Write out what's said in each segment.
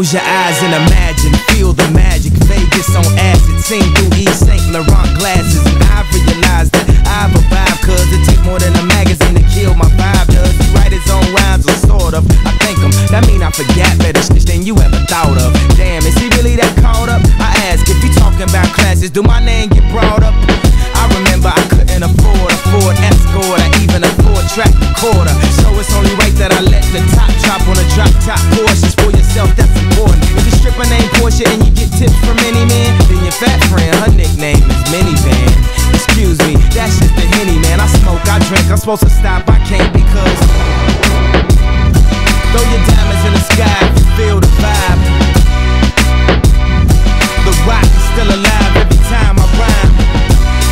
Close your eyes and imagine, feel the magic. Vegas on acid, sing through Yves Saint Laurent glasses. And I realize that I've arrived, cause it take more than a magazine to kill my vibe. Does he write his own rhymes or sort of? I thank him, that mean I forgot better shit than you ever thought of. Damn, is he really that caught up? I ask, if you talking about classes, do my name get brought up? I remember I couldn't afford a Ford Escort or even a four-track recorder. So it's only right that I let the top drop on a drop-top Porsches. For yourself, that's important. If your stripper name Porsche and you get tips from any man, then your fat friend, her nickname is Minivan. Excuse me, that's just the Henny, man. I smoke, I drink, I'm supposed to stop, I can't because throw your diamonds in the sky if you feel the vibe. The rock is still alive every time I rhyme.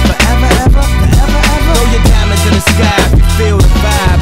Forever, ever, forever, ever. Throw your diamonds in the sky if you feel the vibe.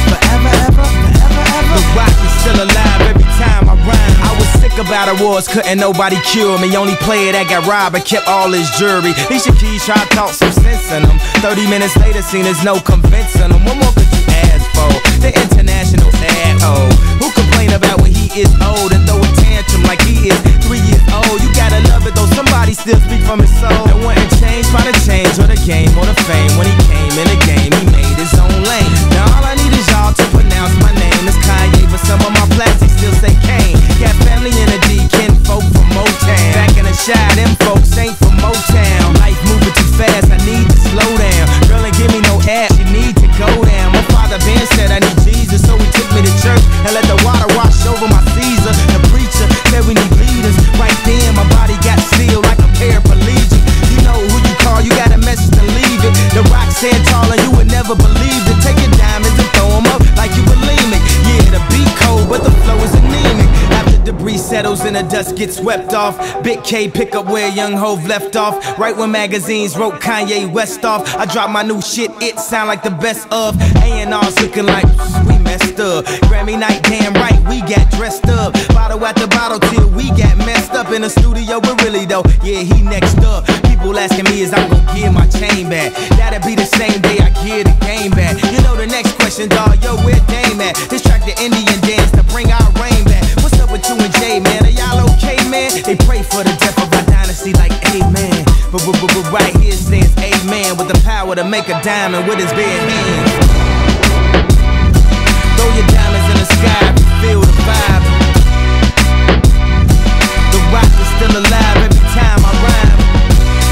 Forever, ever, forever, ever. The rock is still alive every time I rhyme. I was sick about awards, couldn't nobody cure me. Only player that got robbed and kept all his jewelry. Alicia Keys tried to talk some sense in them. 30 minutes later, seen there's no convincing them. What more could you ask for? The international ad-oh. Who complain about when he is old and throw a tantrum like he is 3 years old? You gotta love it though, somebody still speak from his soul. And wasn't changed by the change or the game or the fame. When he came in the game, he made his own lane. Now all I need is y'all to pronounce my name. It's Kanye, but some of my plastics still say Kane. Got family in the D, kinfolk from Motown. Back in the shy, them folks ain't from Motown. Life moving too fast, I need to slow down. Girl ain't give me no ass, you need to go down. My father Ben said I need Jesus, so he took me to church and let the water wash over my Caesar. The preacher said we need leaders. Right then, my body got sealed like a paraplegic. You know who you call, you got a message to leave it. The rock stand tall and you would never believe it. Take your diamonds and throw them up like you bulimic. Yeah, the beat cold, but the flow is anemic. After debris settles and the dust gets swept off, Big K pick up where Young Hov left off. Right when magazines wrote Kanye West off, I dropped my new shit, it sound like the best of. A&R's looking like we messed up. Grammy night, damn right, we got dressed up. Bottle after bottle till we got messed up. In the studio, but really though, yeah, he next up. People asking me is I'm gonna get my chain back. That'll be the same day I get the game back. You know the next question, dawg, yo, where Dame at? This track the Indian dance to bring our rain back. What's up with you and Jay, man? Are y'all okay, man? They pray for the death of our dynasty like amen. But right here stands amen, with the power to make a diamond with his bare hands. Throw your diamonds in the sky if you feel the vibe. The rock is still alive every time I rhyme.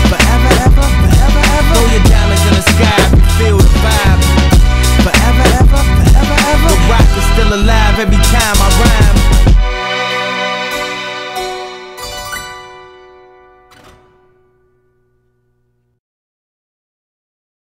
Forever, ever, forever, ever. Throw your diamonds in the sky if you feel the vibe. Forever, ever, forever, ever. The rock is still alive every time I rhyme.